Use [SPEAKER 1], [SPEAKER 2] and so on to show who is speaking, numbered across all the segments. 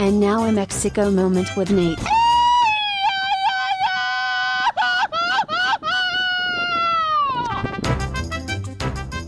[SPEAKER 1] And now a Mexico moment with Nate.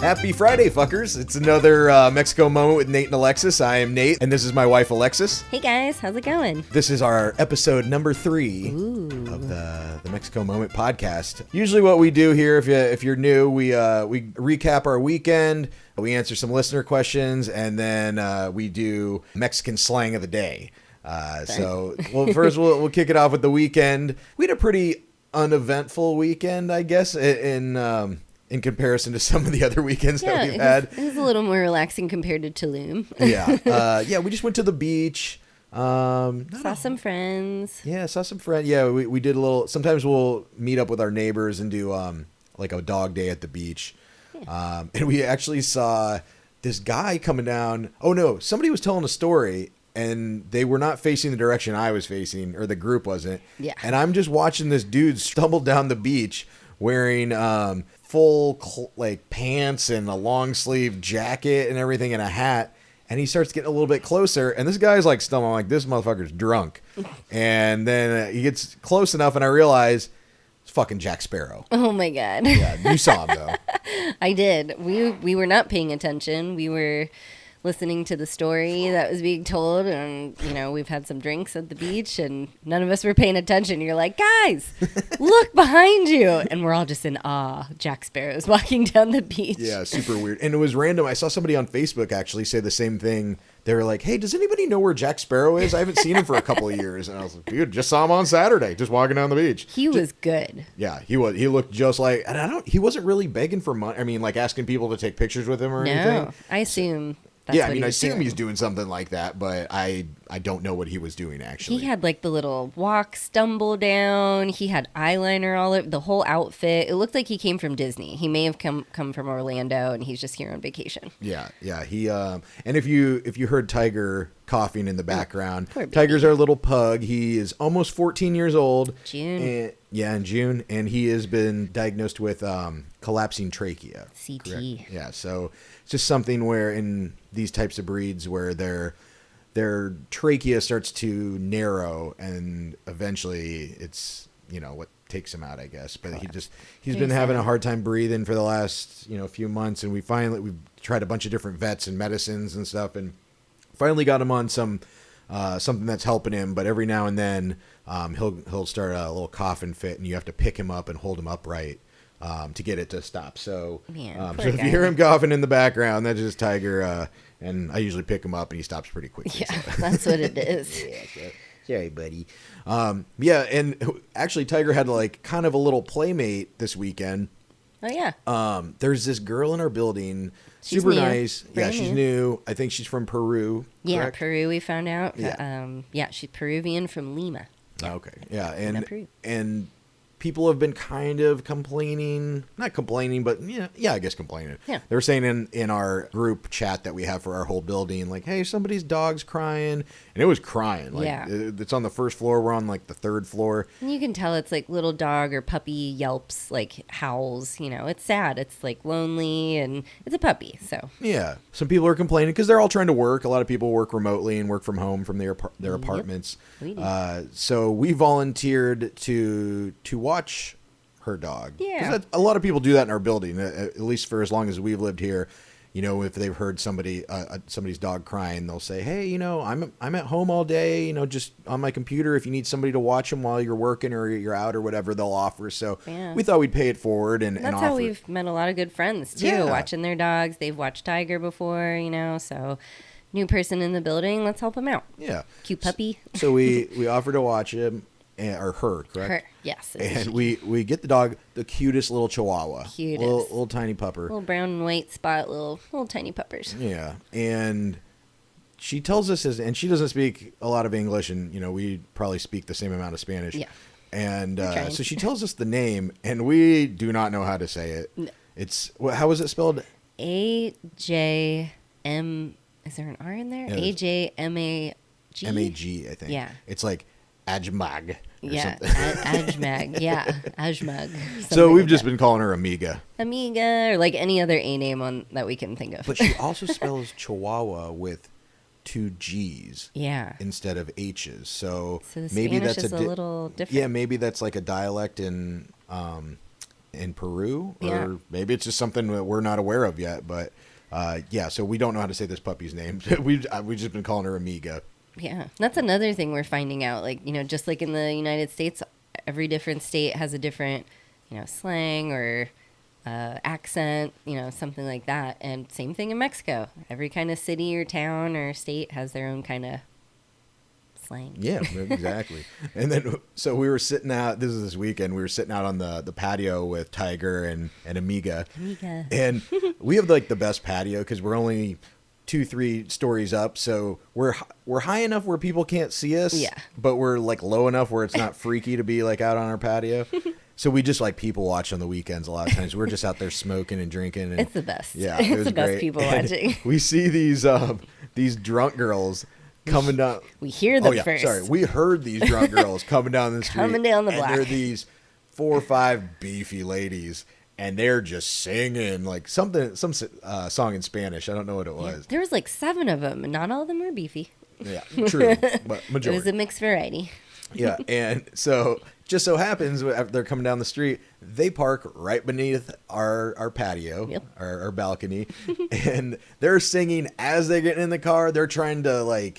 [SPEAKER 2] Happy Friday, fuckers. It's another Mexico moment with Nate and Alexis. I am Nate, and this is my wife, Alexis.
[SPEAKER 3] Hey guys, how's it going?
[SPEAKER 2] This is our episode number 3 of the Mexico Moment podcast. Usually what we do here, if you're new, we recap our weekend, we answer some listener questions, and then we do Mexican slang of the day. First we'll kick it off with the weekend. We had a pretty uneventful weekend, I guess, in comparison to some of the other weekends that we've had.
[SPEAKER 3] It was a little more relaxing compared to Tulum.
[SPEAKER 2] We just went to the beach.
[SPEAKER 3] Saw some friends.
[SPEAKER 2] Yeah, saw some friends. Yeah, we did a little. Sometimes we'll meet up with our neighbors and do like a dog day at the beach. Yeah. And we actually saw this guy coming down. Oh no, somebody was telling a story and they were not facing the direction I was facing, or the group wasn't.
[SPEAKER 3] Yeah.
[SPEAKER 2] And I'm just watching this dude stumble down the beach wearing full pants and a long sleeve jacket and everything and a hat, and he starts getting a little bit closer, and this guy's like stumbling, like, this motherfucker's drunk. And then he gets close enough and I realize it's fucking Jack Sparrow.
[SPEAKER 3] Oh my god.
[SPEAKER 2] Yeah, you saw him though.
[SPEAKER 3] I did. We were not paying attention. We were listening to the story that was being told, and we've had some drinks at the beach and none of us were paying attention. You're like, guys, look behind you, and we're all just in awe. Jack Sparrow's walking down the beach.
[SPEAKER 2] Yeah, super weird. And it was random. I saw somebody on Facebook actually say the same thing. They were like, hey, does anybody know where Jack Sparrow is? I haven't seen him for a couple of years. And I was like, dude, just saw him on Saturday, just walking down the beach.
[SPEAKER 3] He was good.
[SPEAKER 2] Yeah, he was. He looked just like, and he wasn't really begging for money. I mean, like asking people to take pictures with him or anything.
[SPEAKER 3] No, I assume.
[SPEAKER 2] I assume he's doing something like that, but I don't know what he was doing actually.
[SPEAKER 3] He had like the little walk, stumble down. He had eyeliner all over the whole outfit. It looked like he came from Disney. He may have come from Orlando, and he's just here on vacation.
[SPEAKER 2] Yeah. He and if you heard Tiger coughing in the background,
[SPEAKER 3] Poor baby.
[SPEAKER 2] Tiger's our little pug. He is almost 14 years old.
[SPEAKER 3] June.
[SPEAKER 2] In June, and he has been diagnosed with collapsing trachea.
[SPEAKER 3] CT.
[SPEAKER 2] Correct? Yeah, so it's just something where in these types of breeds where their trachea starts to narrow, and eventually it's what takes him out, I guess. But he's been having a hard time breathing for the last few months, and we've tried a bunch of different vets and medicines and stuff, and finally got him on something that's helping him. But every now and then he'll start a little coughing fit, and you have to pick him up and hold him upright to get it to stop. So, so if you hear him coughing in the background, that's just Tiger. And I usually pick him up, and he stops pretty quickly.
[SPEAKER 3] Yeah,
[SPEAKER 2] so.
[SPEAKER 3] that's what it is.
[SPEAKER 2] Sorry, buddy. And actually, Tiger had kind of a little playmate this weekend.
[SPEAKER 3] Oh yeah.
[SPEAKER 2] There's this girl in our building.
[SPEAKER 3] She's
[SPEAKER 2] super
[SPEAKER 3] new.
[SPEAKER 2] nice.
[SPEAKER 3] Brand
[SPEAKER 2] She's
[SPEAKER 3] new.
[SPEAKER 2] new. I think she's from Peru.
[SPEAKER 3] Yeah,
[SPEAKER 2] correct?
[SPEAKER 3] Peru. We found out.
[SPEAKER 2] Yeah.
[SPEAKER 3] She's Peruvian from Lima.
[SPEAKER 2] Yeah. Okay. Yeah,
[SPEAKER 3] Peru.
[SPEAKER 2] and people have been kind of complaining, not complaining, but I guess complaining.
[SPEAKER 3] Yeah.
[SPEAKER 2] They were saying in our group chat that we have for our whole building, like, hey, somebody's dog's crying, and it was crying. Like,
[SPEAKER 3] Yeah.
[SPEAKER 2] It's on the first floor. We're on the third floor.
[SPEAKER 3] And you can tell it's like little dog or puppy yelps, like howls. It's sad. It's like lonely, and it's a puppy. So
[SPEAKER 2] Yeah. Some people are complaining because they're all trying to work. A lot of people work remotely and work from home from their apartments.
[SPEAKER 3] We do.
[SPEAKER 2] So we volunteered to watch her dog.
[SPEAKER 3] Yeah.
[SPEAKER 2] 'Cause a lot of people do that in our building, at least for as long as we've lived here. If they've heard somebody's dog crying, they'll say, hey, I'm at home all day, just on my computer. If you need somebody to watch them while you're working or you're out or whatever, they'll offer. So
[SPEAKER 3] Yeah.
[SPEAKER 2] we thought we'd pay it forward and
[SPEAKER 3] that's
[SPEAKER 2] offer.
[SPEAKER 3] how we've met a lot of good friends too.
[SPEAKER 2] Yeah.
[SPEAKER 3] Watching their dogs. They've watched Tiger before. So new person in the building. Let's help him out.
[SPEAKER 2] Yeah.
[SPEAKER 3] Cute puppy.
[SPEAKER 2] So we offered to watch him. Or her, correct?
[SPEAKER 3] Her, yes.
[SPEAKER 2] And we get the dog, the cutest little Chihuahua,
[SPEAKER 3] Cutest.
[SPEAKER 2] little tiny pupper.
[SPEAKER 3] Little brown and white spot, little tiny puppers.
[SPEAKER 2] Yeah, and she tells us, and she doesn't speak a lot of English, and we probably speak the same amount of Spanish.
[SPEAKER 3] Yeah.
[SPEAKER 2] And
[SPEAKER 3] trying.
[SPEAKER 2] so she tells us the name, and we do not know how to say it.
[SPEAKER 3] No.
[SPEAKER 2] It's how is it spelled?
[SPEAKER 3] AJM. Is there an R in there?
[SPEAKER 2] Yeah,
[SPEAKER 3] AJMAG.
[SPEAKER 2] MAG, I think.
[SPEAKER 3] Yeah.
[SPEAKER 2] It's like Ajmag.
[SPEAKER 3] Yeah, Ajmag. Yeah, Ajmag.
[SPEAKER 2] So we've just been calling her Amiga.
[SPEAKER 3] Amiga, or like any other A name that we can think of.
[SPEAKER 2] But she also spells Chihuahua with two G's
[SPEAKER 3] Yeah.
[SPEAKER 2] instead of H's. So
[SPEAKER 3] So the
[SPEAKER 2] maybe
[SPEAKER 3] Spanish
[SPEAKER 2] that's
[SPEAKER 3] is a little different.
[SPEAKER 2] Yeah, maybe that's like a dialect in Peru, or
[SPEAKER 3] Yeah.
[SPEAKER 2] maybe it's just something that we're not aware of yet. But yeah, so we don't know how to say this puppy's name. We've just been calling her Amiga.
[SPEAKER 3] Yeah. That's another thing we're finding out. Like, just like in the United States, every different state has a different, slang or accent, something like that. And same thing in Mexico. Every kind of city or town or state has their own kind of slang.
[SPEAKER 2] Yeah, exactly. And then, so we were sitting out, this weekend, we were sitting out on the patio with Tiger and Amiga.
[SPEAKER 3] Amiga.
[SPEAKER 2] And we have like the best patio because we're only 2-3 stories up. So we're high enough where people can't see us.
[SPEAKER 3] Yeah.
[SPEAKER 2] But we're like low enough where it's not freaky to be like out on our patio. So we just like people watch on the weekends a lot of times. We're just out there smoking and drinking. And,
[SPEAKER 3] It's the best.
[SPEAKER 2] Yeah,
[SPEAKER 3] It's
[SPEAKER 2] it was
[SPEAKER 3] the best
[SPEAKER 2] great.
[SPEAKER 3] people
[SPEAKER 2] And
[SPEAKER 3] watching.
[SPEAKER 2] we see these drunk girls coming down.
[SPEAKER 3] We hear them first.
[SPEAKER 2] Sorry, we heard these drunk girls coming down the street.
[SPEAKER 3] Coming down the block.
[SPEAKER 2] And they're these 4 or 5 beefy ladies, and they're just singing like some song in Spanish. I don't know what it
[SPEAKER 3] Yeah.
[SPEAKER 2] was.
[SPEAKER 3] There was like 7 of them, and not all of them were beefy.
[SPEAKER 2] Yeah, true, but
[SPEAKER 3] It
[SPEAKER 2] majority.
[SPEAKER 3] was a mixed variety.
[SPEAKER 2] Yeah, and so just so happens after they're coming down the street, they park right beneath our patio,
[SPEAKER 3] Yep.
[SPEAKER 2] our balcony, and they're singing as they're getting in the car. They're trying to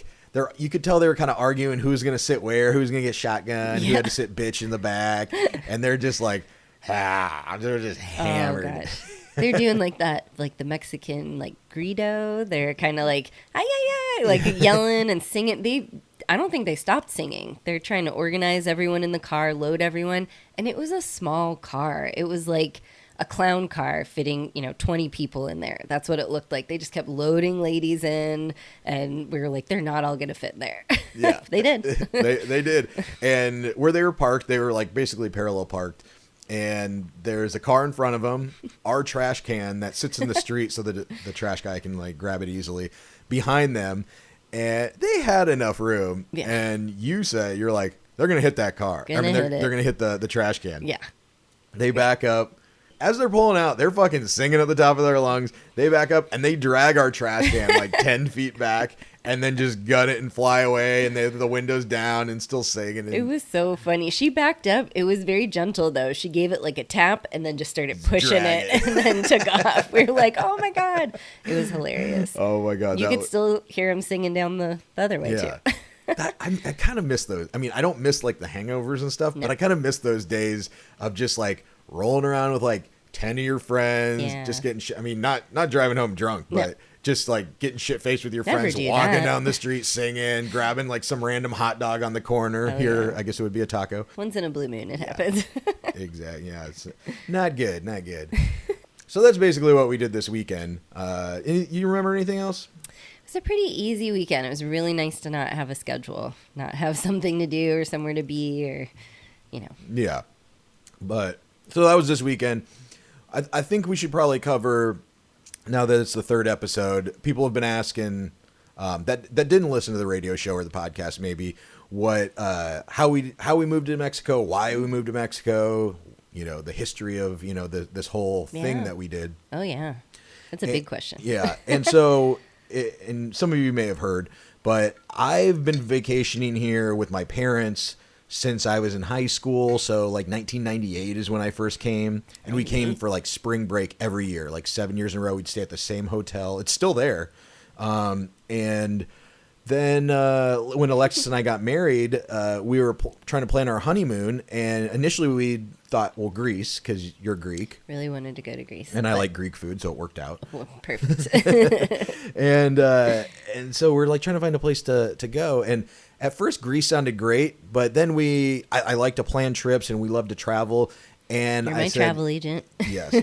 [SPEAKER 2] you could tell they were kind of arguing who's gonna sit where, who's gonna get shotgun, who had to sit bitch in the back, and they're just like, they're just hammered.
[SPEAKER 3] Oh gosh. They're doing like that, like the Mexican like grito. They're kind of like ay ay ay, like yelling and singing. I don't think they stopped singing. They're trying to organize everyone in the car, load everyone, and it was a small car. It was like a clown car fitting 20 people in there. That's what it looked like. They just kept loading ladies in, and we were like, they're not all gonna fit in there.
[SPEAKER 2] Yeah,
[SPEAKER 3] They did.
[SPEAKER 2] they did. And where they were parked, they were like basically parallel parked. And there's a car in front of them, our trash can that sits in the street so that the trash guy can like grab it easily behind them. And they had enough room.
[SPEAKER 3] Yeah.
[SPEAKER 2] And you're like, they're going to hit that car.
[SPEAKER 3] They're going
[SPEAKER 2] to hit the trash can.
[SPEAKER 3] Yeah.
[SPEAKER 2] They back up. As they're pulling out, they're fucking singing at the top of their lungs. They back up and they drag our trash can like 10 feet back and then just gun it and fly away. And the window's down and still singing. And
[SPEAKER 3] It was so funny. She backed up. It was very gentle, though. She gave it like a tap and then just started pushing
[SPEAKER 2] drag
[SPEAKER 3] it and then took off. We were like, oh my God. It was hilarious.
[SPEAKER 2] Oh my God.
[SPEAKER 3] You could still hear him singing down the other way,
[SPEAKER 2] Yeah.
[SPEAKER 3] too.
[SPEAKER 2] I kind of miss those. I mean, I don't miss like the hangovers and stuff, but I kind of miss those days of just like rolling around with like 10 of your friends,
[SPEAKER 3] Yeah.
[SPEAKER 2] just getting shit. I mean, not driving home drunk, but
[SPEAKER 3] No.
[SPEAKER 2] just like getting shit faced with your
[SPEAKER 3] Never
[SPEAKER 2] friends,
[SPEAKER 3] do
[SPEAKER 2] walking
[SPEAKER 3] that.
[SPEAKER 2] down the street singing, grabbing like some random hot dog on the corner.
[SPEAKER 3] Oh,
[SPEAKER 2] Here,
[SPEAKER 3] yeah.
[SPEAKER 2] I guess it would be a taco.
[SPEAKER 3] Once in a blue moon, it happens.
[SPEAKER 2] Exactly. Yeah, it's not good. Not good. So that's basically what we did this weekend. You remember anything else?
[SPEAKER 3] It was a pretty easy weekend. It was really nice to not have a schedule, not have something to do or somewhere to be or,
[SPEAKER 2] Yeah. But so that was this weekend. I think we should probably cover, now that it's the 3rd episode, people have been asking that didn't listen to the radio show or the podcast maybe how we moved to Mexico, why we moved to Mexico, the history of this whole thing
[SPEAKER 3] Yeah.
[SPEAKER 2] that we did.
[SPEAKER 3] Oh, yeah. That's a big question.
[SPEAKER 2] Yeah. And so and some of you may have heard, but I've been vacationing here with my parents since I was in high school. So like 1998 is when I first came, and we came for like spring break every year, like 7 years in a row. We'd stay at the same hotel. It's still there. And then when Alexis and I got married, we were trying to plan our honeymoon, and initially we thought, well, Greece, because you're Greek.
[SPEAKER 3] Really wanted to go to Greece.
[SPEAKER 2] And I like Greek food, so it worked out.
[SPEAKER 3] Well, perfect.
[SPEAKER 2] And so we're like trying to find a place to go. And at first Greece sounded great, but then I like to plan trips and we love to travel. And
[SPEAKER 3] You're
[SPEAKER 2] I
[SPEAKER 3] my
[SPEAKER 2] said,
[SPEAKER 3] travel agent.
[SPEAKER 2] yes.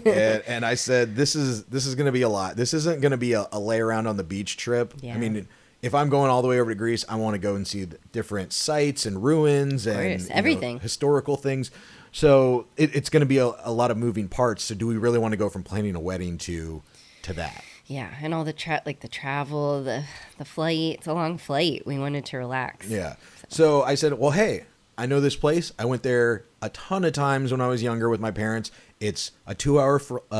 [SPEAKER 2] And I said, this is going to be a lot. This isn't going to be a lay around on the beach trip.
[SPEAKER 3] Yeah.
[SPEAKER 2] I mean, if I'm going all the way over to Greece, I want to go and see the different sites and ruins and
[SPEAKER 3] everything.
[SPEAKER 2] historical things. So it's going to be a lot of moving parts. So do we really want to go from planning a wedding to that?
[SPEAKER 3] Yeah, and all the travel, the flight. It's a long flight. We wanted to relax.
[SPEAKER 2] Yeah. So I said, well, hey, I know this place. I went there a ton of times when I was younger with my parents. It's a 2-hour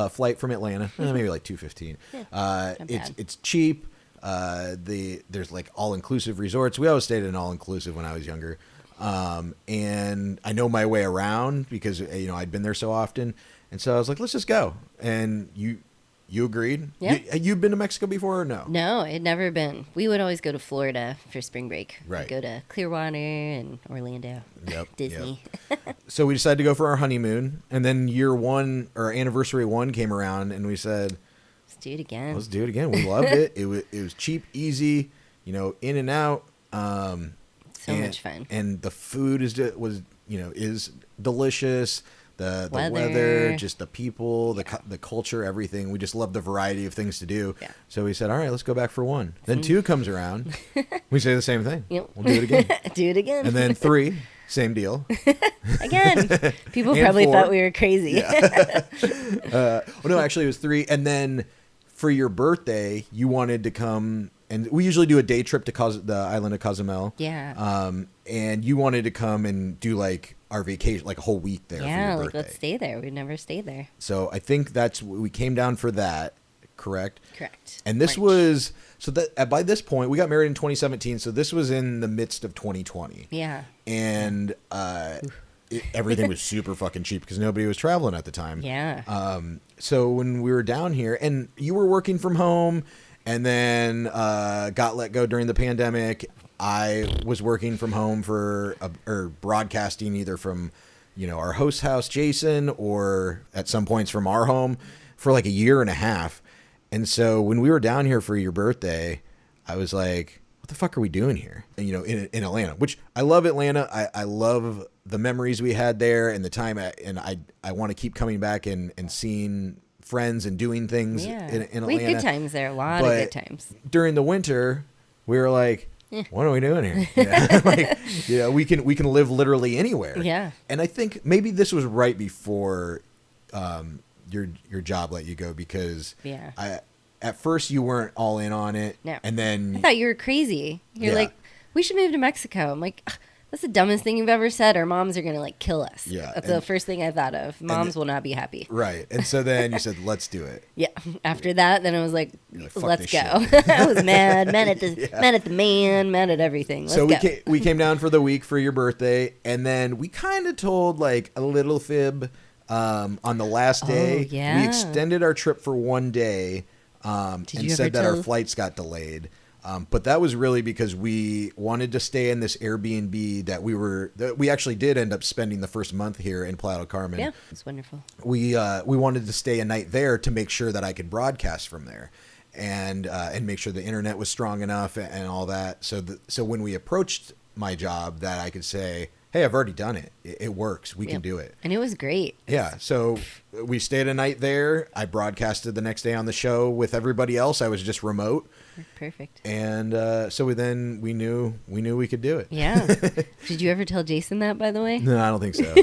[SPEAKER 2] flight from Atlanta, maybe like 2:15.
[SPEAKER 3] Not bad.
[SPEAKER 2] It's cheap. There's like all-inclusive resorts. We always stayed in all-inclusive when I was younger. And I know my way around because, I'd been there so often. And so I was like, let's just go. And you agreed?
[SPEAKER 3] Yeah.
[SPEAKER 2] You've been to Mexico before or no?
[SPEAKER 3] No, I'd never been. We would always go to Florida for spring break.
[SPEAKER 2] Right.
[SPEAKER 3] We'd go to Clearwater and Orlando.
[SPEAKER 2] Yep.
[SPEAKER 3] Disney.
[SPEAKER 2] Yep. So we decided to go for our honeymoon. And then year one, or anniversary one came around and we said,
[SPEAKER 3] Let's do it again.
[SPEAKER 2] let's do it again. We loved it. It was cheap, easy, in and out.
[SPEAKER 3] So much fun.
[SPEAKER 2] And the food is delicious. The
[SPEAKER 3] Weather.
[SPEAKER 2] weather, just the people, the culture, everything. We just love the variety of things to do.
[SPEAKER 3] Yeah.
[SPEAKER 2] So we said, all right, let's go back for one. Then two comes around. We say the same thing.
[SPEAKER 3] Yep.
[SPEAKER 2] We'll do it again.
[SPEAKER 3] Do it again.
[SPEAKER 2] And then three, same deal.
[SPEAKER 3] Again. People
[SPEAKER 2] And
[SPEAKER 3] probably
[SPEAKER 2] four.
[SPEAKER 3] thought we were crazy.
[SPEAKER 2] Yeah. No, actually it was three. And then for your birthday, you wanted to come, and we usually do a day trip to the island of Cozumel.
[SPEAKER 3] Yeah.
[SPEAKER 2] And you wanted to come and do like our vacation, like a whole week there.
[SPEAKER 3] Yeah,
[SPEAKER 2] for your
[SPEAKER 3] like
[SPEAKER 2] birthday.
[SPEAKER 3] let's stay there. We'd never stayed there.
[SPEAKER 2] So I think we came down for that, correct?
[SPEAKER 3] Correct.
[SPEAKER 2] And this
[SPEAKER 3] March.
[SPEAKER 2] was by this point we got married in 2017. So this was in the midst of 2020.
[SPEAKER 3] Yeah.
[SPEAKER 2] And everything was super fucking cheap because nobody was traveling at the time.
[SPEAKER 3] Yeah.
[SPEAKER 2] So when we were down here, and you were working from home, and then got let go during the pandemic. I was working from home or broadcasting either from, our host house, Jason, or at some points from our home for like a year and a half. And so when we were down here for your birthday, I was like, what the fuck are we doing here? And, in Atlanta, which I love Atlanta. I love the memories we had there and the time. And I want to keep coming back and seeing friends and doing things in Atlanta.
[SPEAKER 3] We had good times there. A lot of good times.
[SPEAKER 2] During the winter, we were like, what are we doing here? We can live literally anywhere.
[SPEAKER 3] Yeah.
[SPEAKER 2] And I think maybe this was right before your job let you go because at first you weren't all in on it.
[SPEAKER 3] No.
[SPEAKER 2] And then
[SPEAKER 3] I thought you were crazy. You're
[SPEAKER 2] Yeah.
[SPEAKER 3] like, we should move to Mexico. I'm like, that's the dumbest thing you've ever said. Our moms are going to kill us.
[SPEAKER 2] Yeah,
[SPEAKER 3] That's the first thing I thought of. Moms will not be happy.
[SPEAKER 2] right. And so then you said, let's do it.
[SPEAKER 3] Yeah. After that, then I was like,
[SPEAKER 2] You're like, fuck
[SPEAKER 3] let's
[SPEAKER 2] this
[SPEAKER 3] go.
[SPEAKER 2] shit.
[SPEAKER 3] I was mad at the man, mad at everything. Let's
[SPEAKER 2] So
[SPEAKER 3] go.
[SPEAKER 2] we came down for the week for your birthday, and then we kind of told like a little fib on the last day.
[SPEAKER 3] yeah.
[SPEAKER 2] We extended our trip for one day and
[SPEAKER 3] you
[SPEAKER 2] said
[SPEAKER 3] ever
[SPEAKER 2] that our
[SPEAKER 3] tell-
[SPEAKER 2] flights got delayed. But that was really because we wanted to stay in this Airbnb that we actually did end up spending the first month here in Playa del Carmen.
[SPEAKER 3] Yeah, it's wonderful.
[SPEAKER 2] We wanted to stay a night there to make sure that I could broadcast from there, and make sure the internet was strong enough and all that. So when we approached my job, that I could say, hey, I've already done it. It works. We can do it.
[SPEAKER 3] And it was great.
[SPEAKER 2] Yeah. So we stayed a night there. I broadcasted the next day on the show with everybody else. I was just remote.
[SPEAKER 3] Perfect.
[SPEAKER 2] And so we knew we could do it.
[SPEAKER 3] Yeah. Did you ever tell Jason that, by the way?
[SPEAKER 2] No, I don't think so.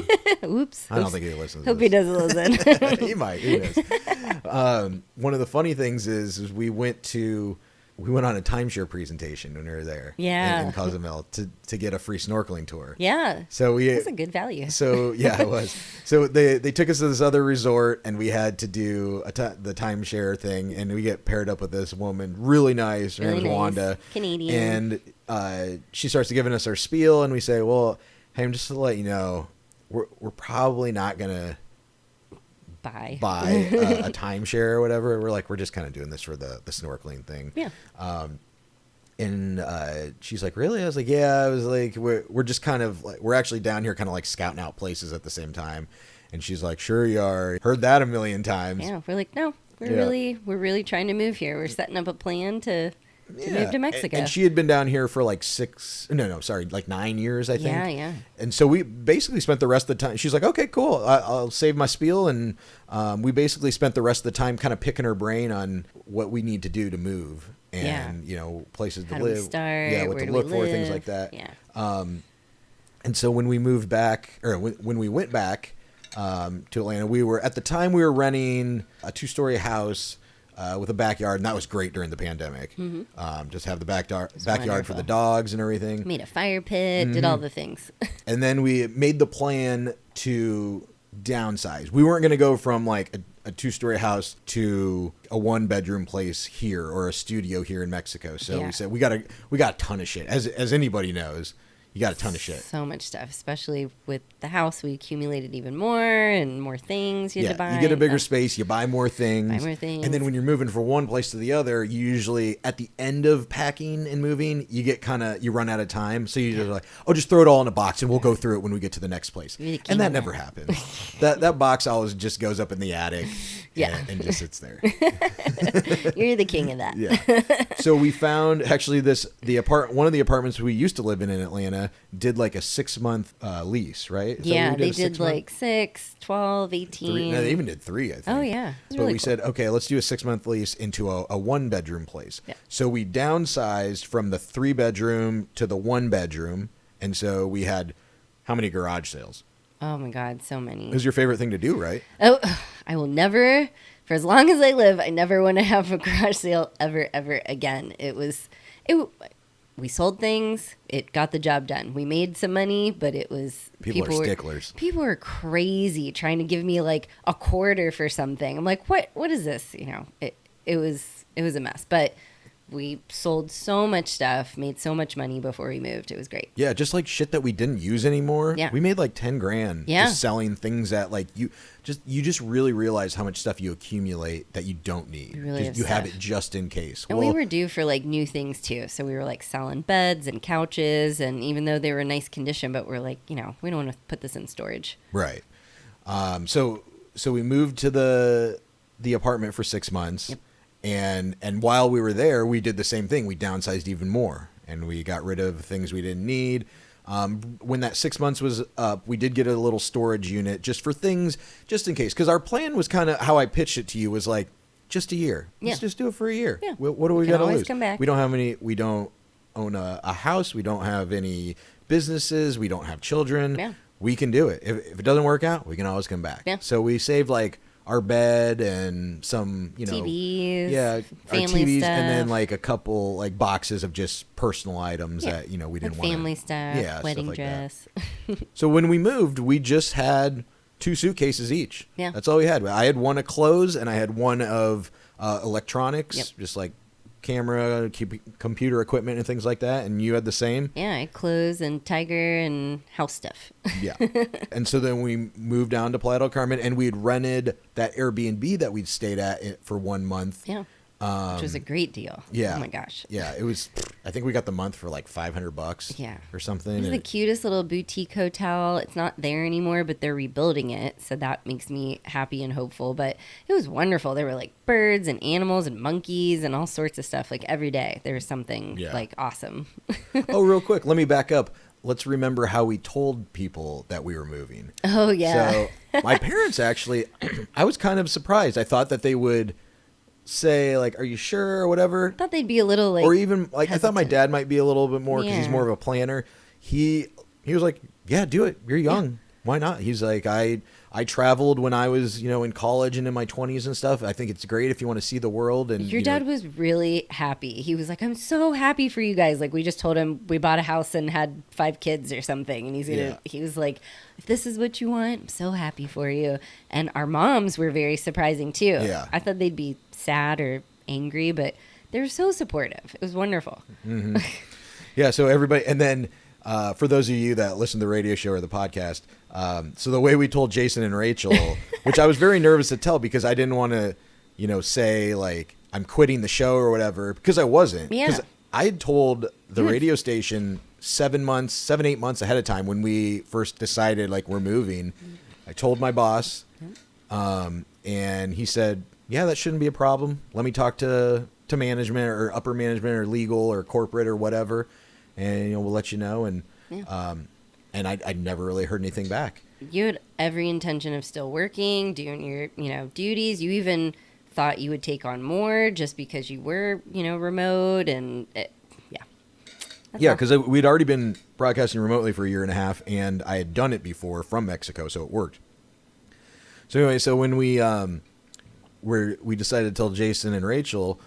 [SPEAKER 3] Oops.
[SPEAKER 2] I don't think he listens.
[SPEAKER 3] Hope
[SPEAKER 2] to
[SPEAKER 3] he
[SPEAKER 2] this.
[SPEAKER 3] doesn't listen.
[SPEAKER 2] He might. Who knows? One of the funny things is we went on a timeshare presentation when we were there.
[SPEAKER 3] Yeah.
[SPEAKER 2] In Cozumel to get a free snorkeling tour.
[SPEAKER 3] Yeah.
[SPEAKER 2] So
[SPEAKER 3] That's a good value.
[SPEAKER 2] So yeah, it was. So they took us to this other resort, and we had to do the timeshare thing, and we get paired up with this woman, really nice. Her
[SPEAKER 3] Really
[SPEAKER 2] name's
[SPEAKER 3] nice.
[SPEAKER 2] Wanda,
[SPEAKER 3] Canadian.
[SPEAKER 2] and she starts giving us our spiel, and we say, "Well, hey, just to let you know, we're probably not gonna
[SPEAKER 3] buy
[SPEAKER 2] a timeshare or whatever. We're just kind of doing this for the snorkeling thing."
[SPEAKER 3] Yeah.
[SPEAKER 2] And she's like, really? I was like, yeah. I was like, we're just kind of like, we're actually down here kind of like scouting out places at the same time. And she's like, sure you are. Heard that a million times.
[SPEAKER 3] Yeah. We're like, no, we're really trying to move here. We're setting up a plan to move to Mexico.
[SPEAKER 2] And she had been down here for like 9 years, I think.
[SPEAKER 3] Yeah, yeah.
[SPEAKER 2] And so we basically spent the rest of the time. She's like, okay, cool. I'll save my spiel. And we basically spent the rest of the time kind of picking her brain on what we need to do to move. And, places to
[SPEAKER 3] How do
[SPEAKER 2] live.
[SPEAKER 3] we start?
[SPEAKER 2] Yeah, what
[SPEAKER 3] Where
[SPEAKER 2] to
[SPEAKER 3] do we
[SPEAKER 2] look for, things
[SPEAKER 3] live?
[SPEAKER 2] like that.
[SPEAKER 3] Yeah.
[SPEAKER 2] And so when we moved back, or when we went back to Atlanta, we were renting a 2-story house with a backyard, and that was great during the pandemic. Mm-hmm. Just have the backyard for
[SPEAKER 3] wonderful.
[SPEAKER 2] the dogs and everything.
[SPEAKER 3] Made a fire pit, did all the things.
[SPEAKER 2] And then we made the plan to downsize. We weren't going to go from like a 2-story house to a 1-bedroom place here or a studio here in Mexico. So we said we got a ton of shit. As anybody knows, you got a ton of shit.
[SPEAKER 3] So much stuff, especially with the house. We accumulated even more and more things you had to buy.
[SPEAKER 2] You get a bigger space, you buy more things.
[SPEAKER 3] And
[SPEAKER 2] then when you're moving from one place to the other, you usually, at the end of packing and moving, you get you run out of time. So you're just like, oh, just throw it all in a box and we'll go through it when we get to the next place. And that never happens. that box always just goes up in the attic and just sits there.
[SPEAKER 3] You're the king of that.
[SPEAKER 2] Yeah. So we found, actually, one of the apartments we used to live in Atlanta did like a 6-month lease, right?
[SPEAKER 3] They did like 6, 12, 18.
[SPEAKER 2] 3, no, they even did 3, I think.
[SPEAKER 3] Oh, yeah.
[SPEAKER 2] But we said, okay, let's do a 6-month lease into a 1-bedroom place. Yeah. So we downsized from the 3-bedroom to the 1-bedroom. And so we had how many garage sales?
[SPEAKER 3] Oh, my God, so many.
[SPEAKER 2] It was your favorite thing to do, right?
[SPEAKER 3] Oh, I will never, for as long as I live, I never want to have a garage sale ever again. We sold things. It got the job done. We made some money, but it was...
[SPEAKER 2] People are sticklers.
[SPEAKER 3] People were crazy trying to give me like a quarter for something. I'm like, what is this? It was a mess. But we sold so much stuff, made so much money before we moved. It was great.
[SPEAKER 2] Yeah, just like shit that we didn't use anymore.
[SPEAKER 3] Yeah.
[SPEAKER 2] We made like 10 grand just selling things that like you just really realize how much stuff you accumulate that you don't need. You have it just in case.
[SPEAKER 3] And we were due for like new things too. So we were like selling beds and couches, and even though they were in nice condition, but we're like, we don't want to put this in storage.
[SPEAKER 2] Right. So we moved to the apartment for 6 months.
[SPEAKER 3] Yep.
[SPEAKER 2] And while we were there, we did the same thing. We downsized even more, and we got rid of things we didn't need. When that 6 months was up, we did get a little storage unit just for things, just in case. Because our plan was kind of how I pitched it to you was like, just a year. Let's just do it for a year. Yeah. What do we got to lose?
[SPEAKER 3] Come back.
[SPEAKER 2] We don't own a house. We don't have any businesses. We don't have children. Yeah. We can do it. If it doesn't work out, we can always come back. Yeah. So we saved like our bed and some,
[SPEAKER 3] TVs,
[SPEAKER 2] our TVs, stuff. And then like a couple like boxes of just personal items that we didn't want.
[SPEAKER 3] Family stuff, wedding
[SPEAKER 2] stuff like
[SPEAKER 3] dress.
[SPEAKER 2] So when we moved, we just had 2 suitcases each.
[SPEAKER 3] Yeah,
[SPEAKER 2] that's all we had. I had one of clothes and I had one of electronics, just like camera, computer equipment and things like that, and you had the same?
[SPEAKER 3] Yeah, I had clothes and tiger and house stuff.
[SPEAKER 2] Yeah. And so then we moved down to Playa del Carmen, and we had rented that Airbnb that we'd stayed at for 1 month.
[SPEAKER 3] Yeah. Which was a great deal.
[SPEAKER 2] Yeah.
[SPEAKER 3] Oh my gosh.
[SPEAKER 2] Yeah, it was. I think we got the month for like $500.
[SPEAKER 3] Yeah.
[SPEAKER 2] Or something.
[SPEAKER 3] It was the cutest little boutique hotel. It's not there anymore, but they're rebuilding it, so that makes me happy and hopeful. But it was wonderful. There were like birds and animals and monkeys and all sorts of stuff. Like every day there was something like awesome.
[SPEAKER 2] Oh, real quick, let me back up. Let's remember how we told people that we were moving.
[SPEAKER 3] Oh yeah.
[SPEAKER 2] So my parents actually, I was kind of surprised. I thought that they would say like, are you sure, or whatever.
[SPEAKER 3] I thought they'd be a little like,
[SPEAKER 2] or even like,
[SPEAKER 3] hesitant.
[SPEAKER 2] I thought my dad might be a little bit more because he's more of a planner. He was like, yeah, do it. You're young. Yeah. Why not? He's like, I traveled when I was, in college and in my 20s and stuff. I think it's great if you want to see the world. And
[SPEAKER 3] your dad was really happy. He was like, I'm so happy for you guys. Like we just told him we bought a house and had 5 kids or something. And he was like, if this is what you want, I'm so happy for you. And our moms were very surprising too.
[SPEAKER 2] Yeah.
[SPEAKER 3] I thought they'd be sad or angry, but they were so supportive. It was wonderful.
[SPEAKER 2] Mm-hmm. Yeah. So everybody, and then for those of you that listen to the radio show or the podcast, so the way we told Jason and Rachel, which I was very nervous to tell because I didn't want to, say like I'm quitting the show or whatever, because I wasn't.
[SPEAKER 3] Yeah.
[SPEAKER 2] Because I had told the radio station 8 months ahead of time when we first decided like we're moving. I told my boss, and he said, yeah, that shouldn't be a problem. Let me talk to management or upper management or legal or corporate or whatever, and we'll let you know. And and I never really heard anything back.
[SPEAKER 3] You had every intention of still working, doing your duties. You even thought you would take on more just because you were remote and
[SPEAKER 2] because we'd already been broadcasting remotely for a year and a half, and I had done it before from Mexico, so it worked. So anyway, so when we decided to tell Jason and Rachel,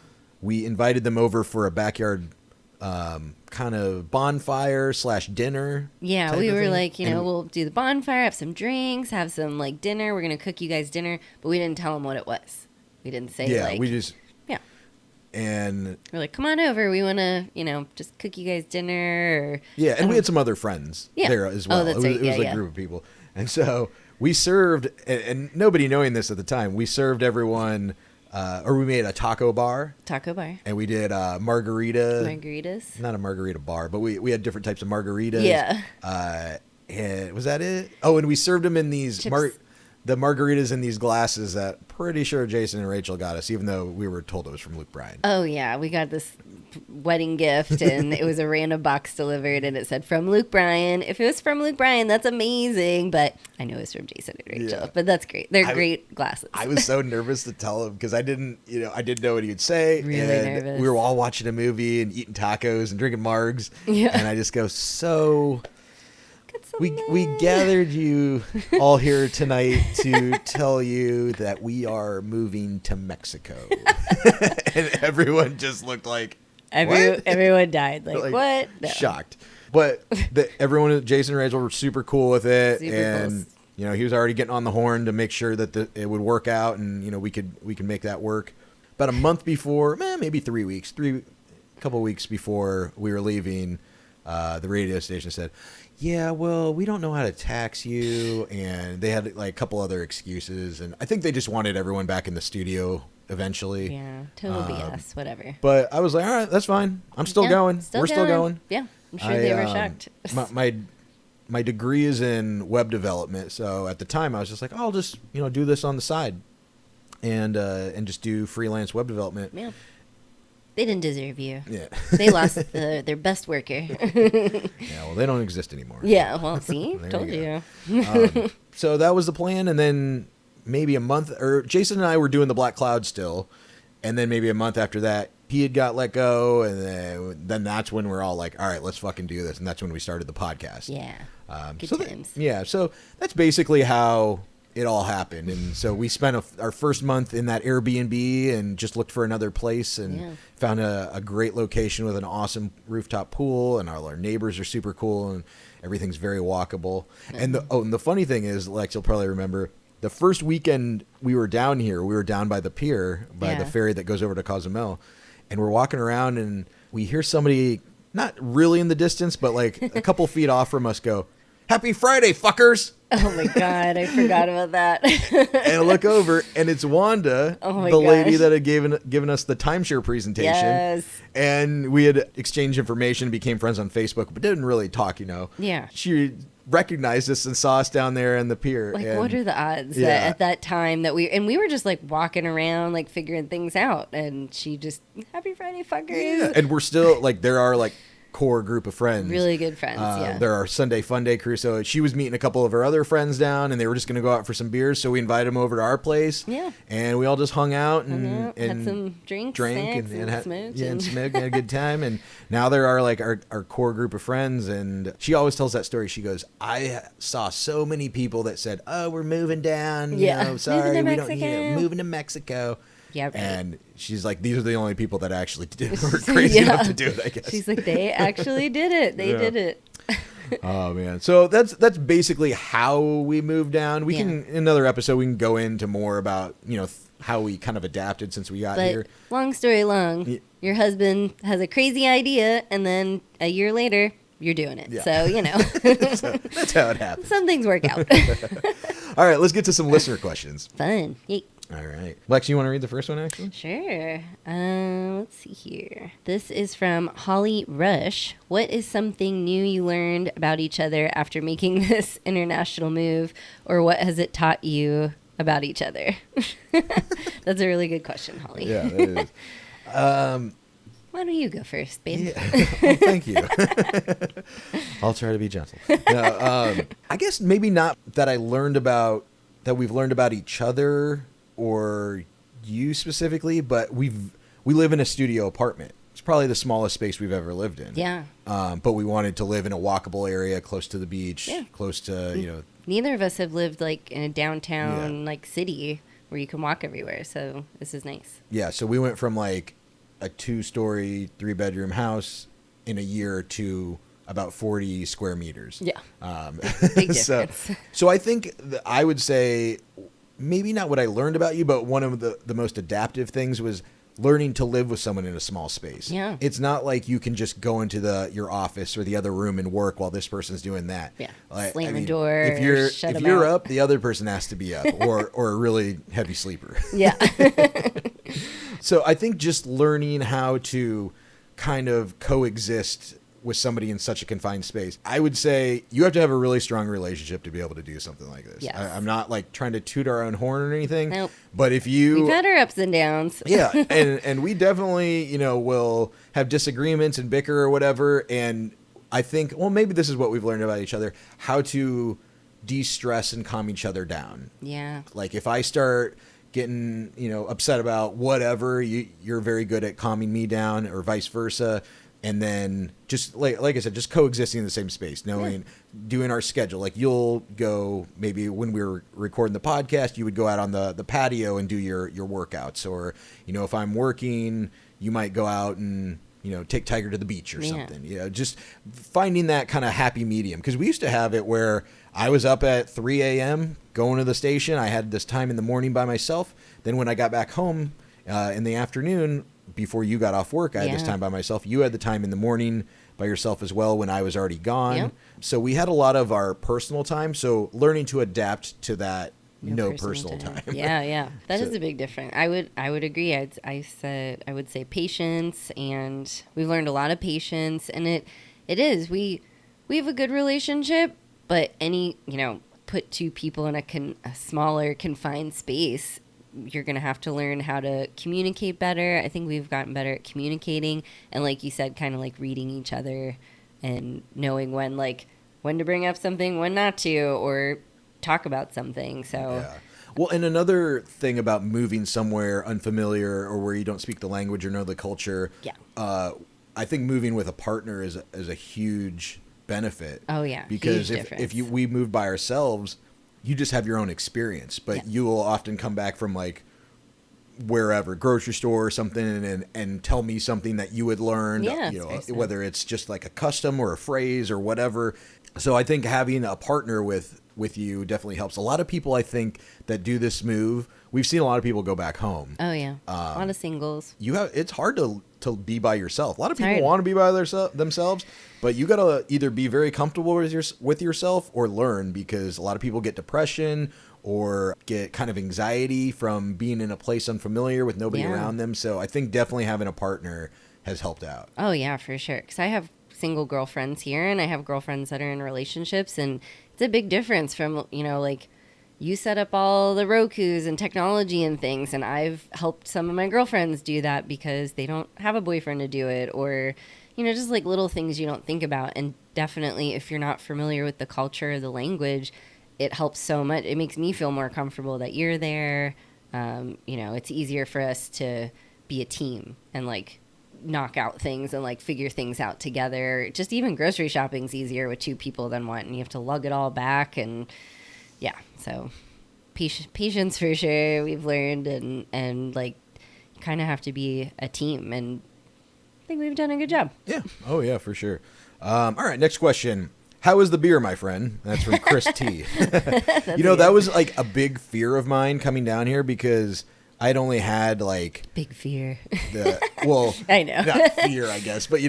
[SPEAKER 2] we invited them over for a backyard kind of bonfire / dinner.
[SPEAKER 3] Yeah,
[SPEAKER 2] type
[SPEAKER 3] we
[SPEAKER 2] of
[SPEAKER 3] were
[SPEAKER 2] thing.
[SPEAKER 3] like,
[SPEAKER 2] And-
[SPEAKER 3] we'll do the bonfire, have some drinks, have some like dinner. We're gonna cook you guys dinner, but we didn't tell them what it was. We didn't say
[SPEAKER 2] yeah,
[SPEAKER 3] like,
[SPEAKER 2] we just
[SPEAKER 3] yeah.
[SPEAKER 2] and
[SPEAKER 3] We're like, come on over. We want to, just cook you guys dinner. Or,
[SPEAKER 2] yeah, and we had some other friends
[SPEAKER 3] Yeah.
[SPEAKER 2] there as
[SPEAKER 3] Oh,
[SPEAKER 2] well.
[SPEAKER 3] that's
[SPEAKER 2] It was,
[SPEAKER 3] right.
[SPEAKER 2] it was
[SPEAKER 3] Yeah,
[SPEAKER 2] like
[SPEAKER 3] yeah.
[SPEAKER 2] a group of people, and so we served, and nobody knowing this at the time, we served everyone, or we made a taco bar,
[SPEAKER 3] taco bar,
[SPEAKER 2] and we did margarita.
[SPEAKER 3] margaritas.
[SPEAKER 2] Not a margarita bar, but we had different types of margaritas.
[SPEAKER 3] Yeah.
[SPEAKER 2] And was that it? Oh, and we served them in these
[SPEAKER 3] Chips.
[SPEAKER 2] the margaritas in these glasses that pretty sure Jason and Rachel got us, even though we were told it was from Luke Bryan.
[SPEAKER 3] Oh yeah, we got this wedding gift, and it was a random box delivered, and it said from Luke Bryan. If it was from Luke Bryan, that's amazing. But I know it's from Jason and Rachel.
[SPEAKER 2] Yeah.
[SPEAKER 3] But that's great. They're great glasses.
[SPEAKER 2] I was so nervous to tell him because I didn't know what he would say.
[SPEAKER 3] Really
[SPEAKER 2] and
[SPEAKER 3] nervous.
[SPEAKER 2] We were all watching a movie and eating tacos and drinking margs.
[SPEAKER 3] Yeah.
[SPEAKER 2] And I just go, so
[SPEAKER 3] Got some
[SPEAKER 2] we gathered you all here tonight to tell you that we are moving to Mexico. And everyone just looked like, what?
[SPEAKER 3] Everyone died. Like what? No.
[SPEAKER 2] Shocked. But everyone, Jason and Rachel, were super cool with it,
[SPEAKER 3] Super
[SPEAKER 2] and
[SPEAKER 3] cool.
[SPEAKER 2] he was already getting on the horn to make sure that it would work out, and we could make that work. About a month before, maybe 3 weeks, couple weeks before we were leaving, the radio station said, "Yeah, well, we don't know how to tax you," and they had like a couple other excuses, and I think they just wanted everyone back in the studio eventually.
[SPEAKER 3] Yeah, total BS. Whatever.
[SPEAKER 2] But I was like, all right, that's fine. I'm still
[SPEAKER 3] Yeah,
[SPEAKER 2] going. We're still going.
[SPEAKER 3] Yeah, I'm sure they were shocked.
[SPEAKER 2] My degree is in web development, so at the time I was just like, oh, I'll just do this on the side, and just do freelance web development.
[SPEAKER 3] Yeah. They didn't deserve you.
[SPEAKER 2] Yeah.
[SPEAKER 3] They lost their best worker.
[SPEAKER 2] Yeah. Well, they don't exist anymore.
[SPEAKER 3] Yeah. Well, see,
[SPEAKER 2] There
[SPEAKER 3] told
[SPEAKER 2] you
[SPEAKER 3] you.
[SPEAKER 2] So that was the plan, and then maybe a month, or Jason and I were doing the Black Cloud still, and then maybe a month after that, he had got let go, and then that's when we're all like, all right, let's fucking do this, and that's when we started the podcast.
[SPEAKER 3] Yeah. Good
[SPEAKER 2] so
[SPEAKER 3] times.
[SPEAKER 2] so that's basically how it all happened. And so we spent our first month in that Airbnb and just looked for another place and found a great location with an awesome rooftop pool, and all our neighbors are super cool, and everything's very walkable. And the funny thing is, Lex, you'll probably remember, the first weekend we were down here, we were down by the pier, by the ferry that goes over to Cozumel, and we're walking around and we hear somebody, not really in the distance, but like a couple feet off from us, go, "Happy Friday, fuckers!"
[SPEAKER 3] Oh my God, I forgot about that.
[SPEAKER 2] And I look over, and it's Wanda,
[SPEAKER 3] my
[SPEAKER 2] the lady
[SPEAKER 3] gosh.
[SPEAKER 2] that had given us the timeshare presentation.
[SPEAKER 3] Yes.
[SPEAKER 2] And we had exchanged information, became friends on Facebook, but didn't really talk,
[SPEAKER 3] Yeah.
[SPEAKER 2] She recognized us and saw us down there in the pier.
[SPEAKER 3] Like,
[SPEAKER 2] and
[SPEAKER 3] what are the odds
[SPEAKER 2] Yeah.
[SPEAKER 3] that at that time that we were just like walking around, like figuring things out, and she just, "Happy Friday, fuckers."
[SPEAKER 2] Yeah. And we're still, like, there are, like, core group of friends.
[SPEAKER 3] Really good friends, yeah.
[SPEAKER 2] There are Sunday Fun Day crew. So she was meeting a couple of her other friends down, and they were just going to go out for some beers. So we invited them over to our place.
[SPEAKER 3] Yeah.
[SPEAKER 2] And we all just hung out and
[SPEAKER 3] had some drinks,
[SPEAKER 2] drank
[SPEAKER 3] snacks,
[SPEAKER 2] and
[SPEAKER 3] and smoked.
[SPEAKER 2] and smoked and had a good time. And now there are like our core group of friends. And she always tells that story. She goes, "I saw so many people that said, 'Oh, we're moving down.
[SPEAKER 3] Yeah.
[SPEAKER 2] Sorry,
[SPEAKER 3] Moving to
[SPEAKER 2] we don't need it.
[SPEAKER 3] Mexico."
[SPEAKER 2] Moving to Mexico."
[SPEAKER 3] Yeah, right.
[SPEAKER 2] And she's like, "These are the only people that actually were crazy enough to do it, I guess."
[SPEAKER 3] She's like, "They actually did it. They did it."
[SPEAKER 2] Oh man. So that's basically how we moved down. We can, in another episode, we can go into more about, how we kind of adapted since we got
[SPEAKER 3] But
[SPEAKER 2] here.
[SPEAKER 3] long story long, your husband has a crazy idea, and then a year later, you're doing it.
[SPEAKER 2] Yeah.
[SPEAKER 3] So,
[SPEAKER 2] So that's how it happens.
[SPEAKER 3] some things work out.
[SPEAKER 2] All right, let's get to some listener questions.
[SPEAKER 3] Fun. Yay.
[SPEAKER 2] All right. Lex, you want to read the first one, actually?
[SPEAKER 3] Sure. Let's see here. This is from Holly Rush. What is something new you learned about each other after making this international move, or what has it taught you about each other? That's a really good question, Holly.
[SPEAKER 2] Yeah, that is.
[SPEAKER 3] Why don't you go first, babe?
[SPEAKER 2] Yeah. Well, thank you. I'll try to be gentle. No, I guess maybe not that we've learned about each other or you specifically, but we live in a studio apartment. It's probably the smallest space we've ever lived in.
[SPEAKER 3] Yeah.
[SPEAKER 2] But we wanted to live in a walkable area close to the beach, close to,
[SPEAKER 3] Neither of us have lived like in a downtown like city where you can walk everywhere. So this is nice.
[SPEAKER 2] Yeah. So we went from like a 2-story, 3-bedroom house in a year to about 40 square meters.
[SPEAKER 3] Yeah. Big difference.
[SPEAKER 2] So I think I would say maybe not what I learned about you, but one of the most adaptive things was learning to live with someone in a small space.
[SPEAKER 3] Yeah.
[SPEAKER 2] It's not like you can just go into your office or the other room and work while this person's doing that.
[SPEAKER 3] Yeah.
[SPEAKER 2] Like,
[SPEAKER 3] Slam the door.
[SPEAKER 2] If you're
[SPEAKER 3] shut
[SPEAKER 2] if
[SPEAKER 3] them
[SPEAKER 2] you're
[SPEAKER 3] out.
[SPEAKER 2] up, the other person has to be up, or a really heavy sleeper.
[SPEAKER 3] Yeah.
[SPEAKER 2] So I think just learning how to kind of coexist with somebody in such a confined space, I would say you have to have a really strong relationship to be able to do something like this.
[SPEAKER 3] Yes.
[SPEAKER 2] I'm not like trying to toot our own horn or anything.
[SPEAKER 3] Nope.
[SPEAKER 2] But if you...
[SPEAKER 3] We've had our ups and downs.
[SPEAKER 2] Yeah, and we definitely, will have disagreements and bicker or whatever. And I think, well, maybe this is what we've learned about each other, how to de-stress and calm each other down.
[SPEAKER 3] Yeah.
[SPEAKER 2] Like if I start getting, upset about whatever, you're very good at calming me down, or vice versa. And then just like I said, just coexisting in the same space, doing our schedule. Like you'll go, maybe when we were recording the podcast, you would go out on the patio and do your workouts. Or, if I'm working, you might go out and, take Tiger to the beach or something. Just finding that kind of happy medium. Because we used to have it where I was up at 3 a.m. going to the station. I had this time in the morning by myself. Then when I got back home in the afternoon, before you got off work, I had this time by myself. You had the time in the morning by yourself as well when I was already gone. Yep. So we had a lot of our personal time. So learning to adapt to that no personal time.
[SPEAKER 3] Yeah. That is a big difference. I would agree. I would say patience, and we've learned a lot of patience, and it is. We have a good relationship, but put two people in a smaller confined space, you're going to have to learn how to communicate better. I think we've gotten better at communicating. And like you said, kind of like reading each other and knowing when to bring up something, when not to, or talk about something. So,
[SPEAKER 2] yeah. Well, and another thing about moving somewhere unfamiliar or where you don't speak the language or know the culture.
[SPEAKER 3] Yeah.
[SPEAKER 2] I think moving with a partner is a huge benefit.
[SPEAKER 3] Oh yeah.
[SPEAKER 2] Because if we moved by ourselves, you just have your own experience, but you will often come back from wherever, grocery store or something, and tell me something that you had learned, whether it's just like a custom or a phrase or whatever. So I think having a partner with you definitely helps. A lot of people, I think, that do this move, we've seen a lot of people go back home.
[SPEAKER 3] Oh yeah. A lot of singles.
[SPEAKER 2] It's hard to be by yourself. A lot of people want to be by themselves, but you got to either be very comfortable with yourself or learn, because a lot of people get depression or get kind of anxiety from being in a place unfamiliar with nobody around them. So I think definitely having a partner has helped out.
[SPEAKER 3] Oh yeah, for sure. Because I have single girlfriends here, and I have girlfriends that are in relationships, and it's a big difference from, you set up all the Rokus and technology and things, and I've helped some of my girlfriends do that because they don't have a boyfriend to do it, or, just like little things you don't think about. And definitely if you're not familiar with the culture or the language, it helps so much. It makes me feel more comfortable that you're there. It's easier for us to be a team and knock out things and figure things out together. Just even grocery shopping's easier with two people than one, and you have to lug it all back. And yeah, so patience for sure, we've learned, and kind of have to be a team, and I think we've done a good job.
[SPEAKER 2] Yeah. Oh yeah, for sure. All right, next question. How is the beer, my friend? That's from Chris T. That was a big fear of mine coming down here, because I'd only had
[SPEAKER 3] big fear.
[SPEAKER 2] I know. Not fear, I guess, but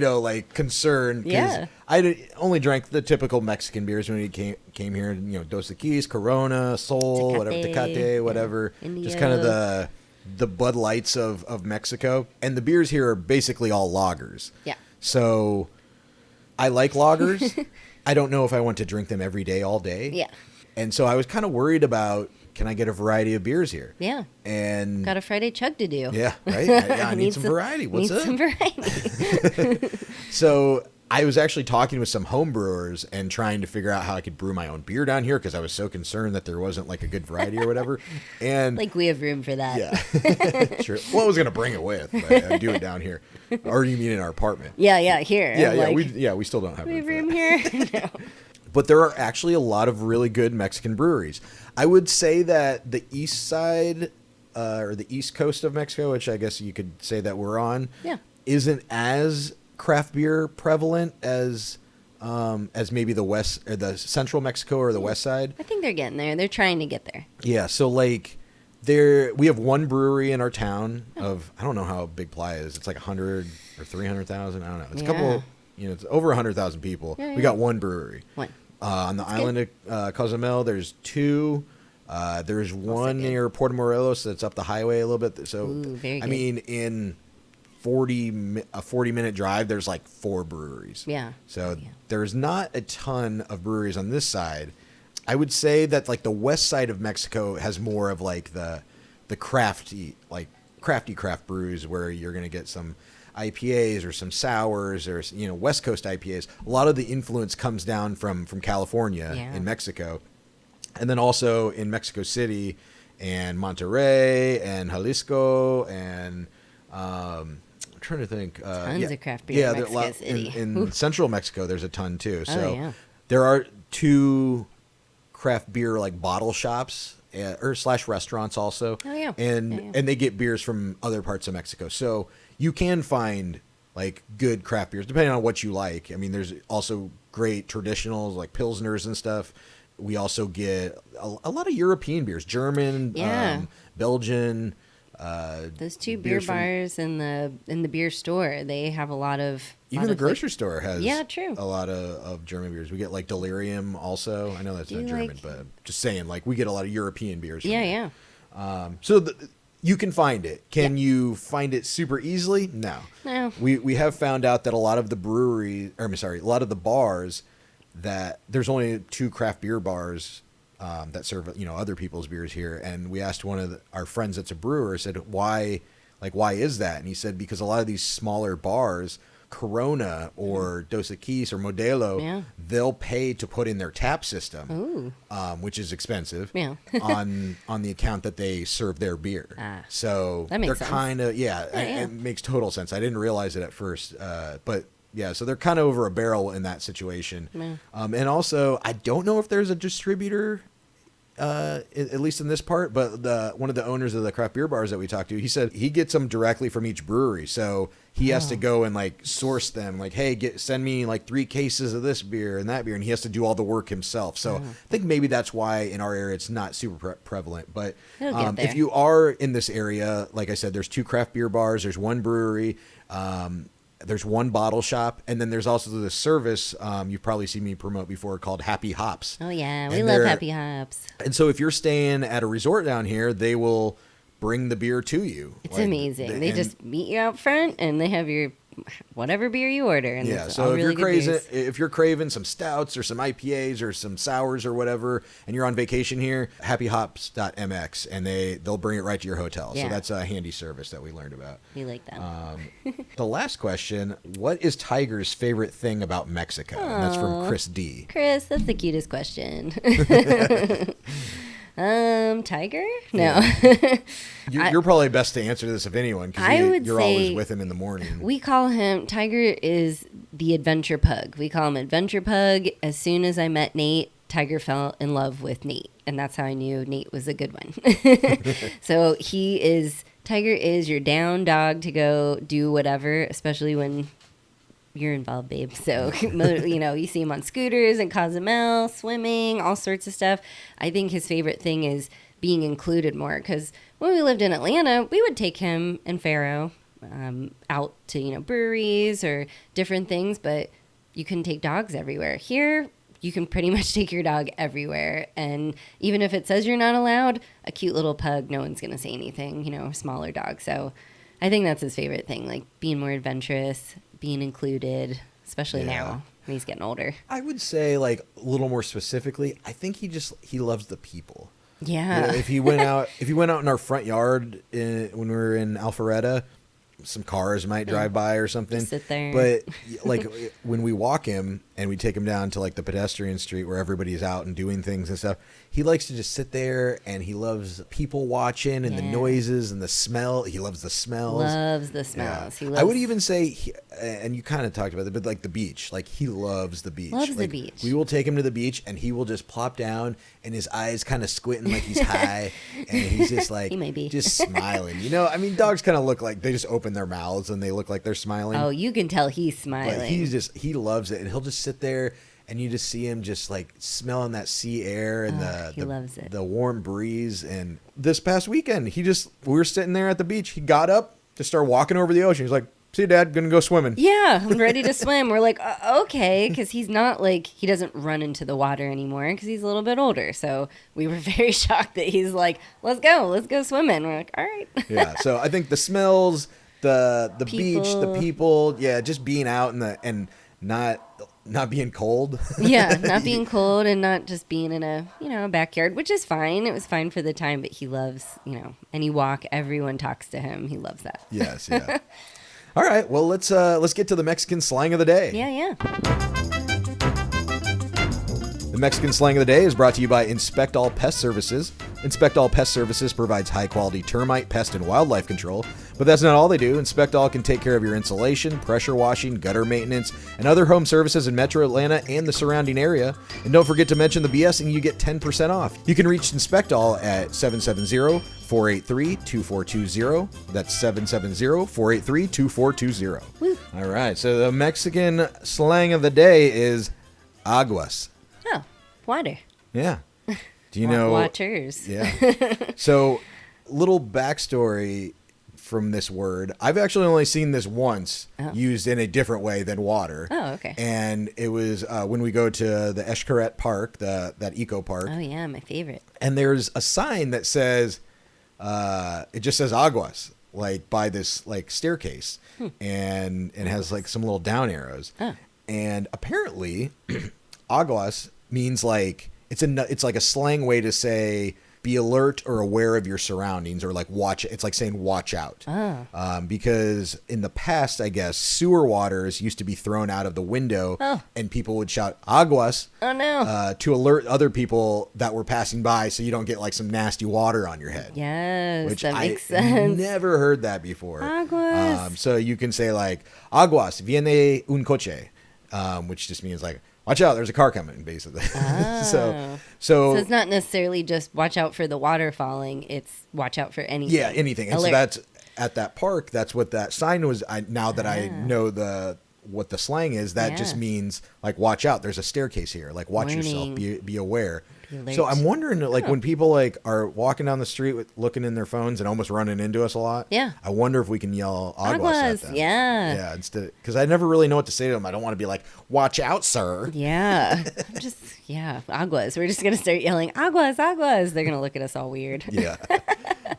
[SPEAKER 2] concern.
[SPEAKER 3] Yeah.
[SPEAKER 2] I only drank the typical Mexican beers when we came here. Dos Equis, Corona, Sol, Tecate, whatever.
[SPEAKER 3] Indio.
[SPEAKER 2] Just kind of the Bud Lights of Mexico. And the beers here are basically all lagers.
[SPEAKER 3] Yeah.
[SPEAKER 2] So I like lagers. I don't know if I want to drink them every day, all day.
[SPEAKER 3] Yeah.
[SPEAKER 2] And so I was kind of worried about, can I get a variety of beers here?
[SPEAKER 3] Yeah.
[SPEAKER 2] And
[SPEAKER 3] got a Friday chug to do.
[SPEAKER 2] Yeah, right? I need some variety. What's up?
[SPEAKER 3] Need some variety.
[SPEAKER 2] So I was actually talking with some home brewers and trying to figure out how I could brew my own beer down here, because I was so concerned that there wasn't a good variety or whatever. And
[SPEAKER 3] we have room for that.
[SPEAKER 2] Yeah. Sure. Well, I was going to bring it with, but I'd do it down here. Or you mean in our apartment?
[SPEAKER 3] Yeah, here.
[SPEAKER 2] Yeah, we still don't have
[SPEAKER 3] we have room
[SPEAKER 2] for that.
[SPEAKER 3] here. No.
[SPEAKER 2] But there are actually a lot of really good Mexican breweries. I would say that the east side, or the east coast of Mexico, which I guess you could say that we're on, isn't as craft beer prevalent as maybe the west or the central Mexico or the west side.
[SPEAKER 3] I think they're getting there. They're trying to get there.
[SPEAKER 2] Yeah, so like we have one brewery in our town of, I don't know how big Playa is. It's like 100 or 300,000. I don't know. It's a couple, it's over 100,000 people.
[SPEAKER 3] Yeah,
[SPEAKER 2] we got one brewery.
[SPEAKER 3] One.
[SPEAKER 2] On the island of Cozumel, there's two. There's one near Puerto Morelos that's up the highway a little bit. So,
[SPEAKER 3] very
[SPEAKER 2] I
[SPEAKER 3] good.
[SPEAKER 2] mean, in a 40-minute drive, there's like 4 breweries.
[SPEAKER 3] Yeah.
[SPEAKER 2] So there's not a ton of breweries on this side. I would say that like the west side of Mexico has more of like the crafty craft brews where you're going to get some IPAs or some sours or, West Coast IPAs. A lot of the influence comes down from California in Mexico. And then also in Mexico City and Monterrey and Jalisco and I'm trying to think.
[SPEAKER 3] Tons of craft beer in Mexico City.
[SPEAKER 2] In central Mexico, there's a ton too. So
[SPEAKER 3] there
[SPEAKER 2] are 2 craft beer like bottle shops or / restaurants also.
[SPEAKER 3] Oh yeah.
[SPEAKER 2] And they get beers from other parts of Mexico. So you can find like good craft beers depending on what you like. I mean, there's also great traditionals like Pilsners and stuff. We also get a lot of European beers, German, Belgian.
[SPEAKER 3] Those 2 beer bars in the beer store, they have a lot of.
[SPEAKER 2] Even the grocery store has
[SPEAKER 3] a
[SPEAKER 2] lot of German beers. We get like Delirium also. I know that's not German, but just saying, like we get a lot of European beers.
[SPEAKER 3] Yeah.
[SPEAKER 2] So you can find it. Can you find it super easily? No. We have found out that a lot of the a lot of the bars that there's only 2 craft beer bars that serve other people's beers here, and we asked one of our friends that's a brewer, said why is that, and he said because a lot of these smaller bars, Corona or Dos Equis or Modelo, they'll pay to put in their tap system, which is expensive, on the account that they serve their beer. So they're kind of it makes total sense. I didn't realize it at first, but. Yeah, so they're kind of over a barrel in that situation. And also, I don't know if there's a distributor, at least in this part, but one of the owners of the craft beer bars that we talked to, he said he gets them directly from each brewery. So he has to go and like source them, like, hey, send me like 3 cases of this beer and that beer, and he has to do all the work himself. So I think maybe that's why in our area it's not super prevalent. But if you are in this area, like I said, there's 2 craft beer bars, there's 1 brewery. There's 1 bottle shop, and then there's also the service you've probably seen me promote before called Happy Hops.
[SPEAKER 3] Oh, yeah. We love Happy Hops.
[SPEAKER 2] And so if you're staying at a resort down here, they will bring the beer to you.
[SPEAKER 3] It's amazing. They just meet you out front, and they have your whatever beer you order. And
[SPEAKER 2] so if you're craving some stouts or some IPAs or some sours or whatever, and you're on vacation here, happyhops.mx, and they'll bring it right to your hotel. So that's a handy service that we learned about.
[SPEAKER 3] We like that.
[SPEAKER 2] The last question, what is Tiger's favorite thing about Mexico? And that's from Chris D.
[SPEAKER 3] Chris, that's the cutest question. Tiger? No.
[SPEAKER 2] You're probably best to answer this of anyone because you're always with him in the morning.
[SPEAKER 3] We call him, Tiger is the adventure pug. We call him Adventure Pug. As soon as I met Nate, Tiger fell in love with Nate. And that's how I knew Nate was a good one. So Tiger is your down dog to go do whatever, especially when you're involved, babe. So, you see him on scooters in Cozumel, swimming, all sorts of stuff. I think his favorite thing is being included more, because when we lived in Atlanta, we would take him and Pharaoh out to, breweries or different things, but you couldn't take dogs everywhere. Here, you can pretty much take your dog everywhere. And even if it says you're not allowed, a cute little pug, no one's going to say anything, smaller dog. So I think that's his favorite thing, like being more adventurous, being included, especially now when he's getting older.
[SPEAKER 2] I would say, like, a little more specifically, I think he loves the people.
[SPEAKER 3] Yeah.
[SPEAKER 2] If he went out in our front yard when we were in Alpharetta, some cars might drive by or something.
[SPEAKER 3] Just sit there.
[SPEAKER 2] But like when we walk him and we take him down to like the pedestrian street where everybody's out and doing things and stuff, he likes to just sit there, and he loves people watching and the noises and the smell. He loves the smells.
[SPEAKER 3] Loves the smells.
[SPEAKER 2] I would even say, and you kind of talked about it, but like the beach, like he loves the beach.
[SPEAKER 3] Loves the beach.
[SPEAKER 2] We will take him to the beach, and he will just plop down, and his eyes kind of squinting like he's high, and he's just like,
[SPEAKER 3] he may be.
[SPEAKER 2] just smiling. I mean, dogs kind of look like they just open open their mouths and they look like they're smiling.
[SPEAKER 3] Oh, you can tell he's smiling.
[SPEAKER 2] But he loves it, and he'll just sit there, and you just see him just like smelling that sea air and
[SPEAKER 3] he loves it.
[SPEAKER 2] the warm breeze. And this past weekend, we were sitting there at the beach. He got up to start walking over the ocean. He's like, "See, Dad, gonna go swimming."
[SPEAKER 3] Yeah, I'm ready to swim. We're like, okay, because he's not like, he doesn't run into the water anymore because he's a little bit older. So we were very shocked that he's like, let's go swimming. We're like, all right.
[SPEAKER 2] Yeah, so I think the smells, the beach, the people, just being out and not being cold.
[SPEAKER 3] Yeah, not being cold and not just being in a backyard, which is fine. It was fine for the time, but he loves, any walk, everyone talks to him. He loves that.
[SPEAKER 2] Yes, yeah. All right, well, let's get to the Mexican slang of the day.
[SPEAKER 3] Yeah.
[SPEAKER 2] The Mexican slang of the day is brought to you by Inspect All Pest Services. Inspect All Pest Services provides high-quality termite, pest, and wildlife control. But that's not all they do. Inspect All can take care of your insulation, pressure washing, gutter maintenance, and other home services in Metro Atlanta and the surrounding area. And don't forget to mention the BS and you get 10% off. You can reach Inspect All at 770-483-2420. That's 770-483-2420.
[SPEAKER 3] Woo.
[SPEAKER 2] All right, so the Mexican slang of the day is aguas.
[SPEAKER 3] Oh, water.
[SPEAKER 2] Yeah. Do you know?
[SPEAKER 3] Waters.
[SPEAKER 2] Yeah. So, little backstory from this word. I've actually only seen this once used in a different way than water.
[SPEAKER 3] Oh, okay.
[SPEAKER 2] And it was when we go to the Xcaret Park, that eco park.
[SPEAKER 3] Oh, yeah, my favorite.
[SPEAKER 2] And there's a sign that says, it just says aguas, like by this like staircase, and it has like some little down arrows.
[SPEAKER 3] Oh.
[SPEAKER 2] And apparently, aguas means like it's like a slang way to say be alert or aware of your surroundings, or like watch. It's like saying watch out.
[SPEAKER 3] Oh.
[SPEAKER 2] Because in the past, I guess sewer waters used to be thrown out of the window, and people would shout aguas.
[SPEAKER 3] Oh no!
[SPEAKER 2] To alert other people that were passing by, so you don't get like some nasty water on your head.
[SPEAKER 3] Yes,
[SPEAKER 2] which
[SPEAKER 3] that makes
[SPEAKER 2] I
[SPEAKER 3] sense.
[SPEAKER 2] Never heard that before.
[SPEAKER 3] Aguas.
[SPEAKER 2] So you can say like aguas, viene un coche, which just means like watch out, there's a car coming, basically.
[SPEAKER 3] Oh. So it's not necessarily just watch out for the water falling, it's watch out for anything.
[SPEAKER 2] Yeah, anything. And so that's at that park, that's what that sign was. Now that I know what the slang is, that just means like watch out, there's a staircase here, like watch yourself, be aware. So I'm wondering, like when people like are walking down the street looking in their phones and almost running into us a lot.
[SPEAKER 3] Yeah.
[SPEAKER 2] I wonder if we can yell aguas at them.
[SPEAKER 3] Yeah.
[SPEAKER 2] Yeah. Instead, because I never really know what to say to them. I don't want to be like, watch out, sir.
[SPEAKER 3] Yeah. Aguas. We're just gonna start yelling aguas. They're gonna look at us all weird.
[SPEAKER 2] Yeah.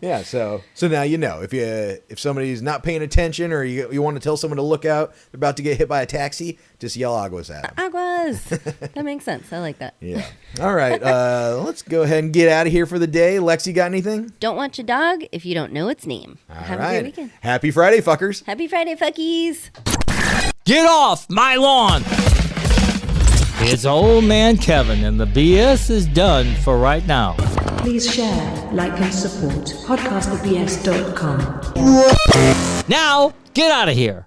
[SPEAKER 2] Yeah. So now you know if somebody's not paying attention, or you want to tell someone to look out, they're about to get hit by a taxi, just yell aguas at them.
[SPEAKER 3] Aguas. That makes sense. I like that.
[SPEAKER 2] Yeah. All right. Let's go ahead and get out of here for the day. Lexi, got anything?
[SPEAKER 3] Don't watch a dog if you don't know its name. Have a great weekend.
[SPEAKER 2] Happy Friday, fuckers.
[SPEAKER 3] Happy Friday, fuckies.
[SPEAKER 4] Get off my lawn. It's old man Kevin, and the BS is done for right now.
[SPEAKER 5] Please share, like, and support podcastthebs.com.
[SPEAKER 4] Now, get out of here.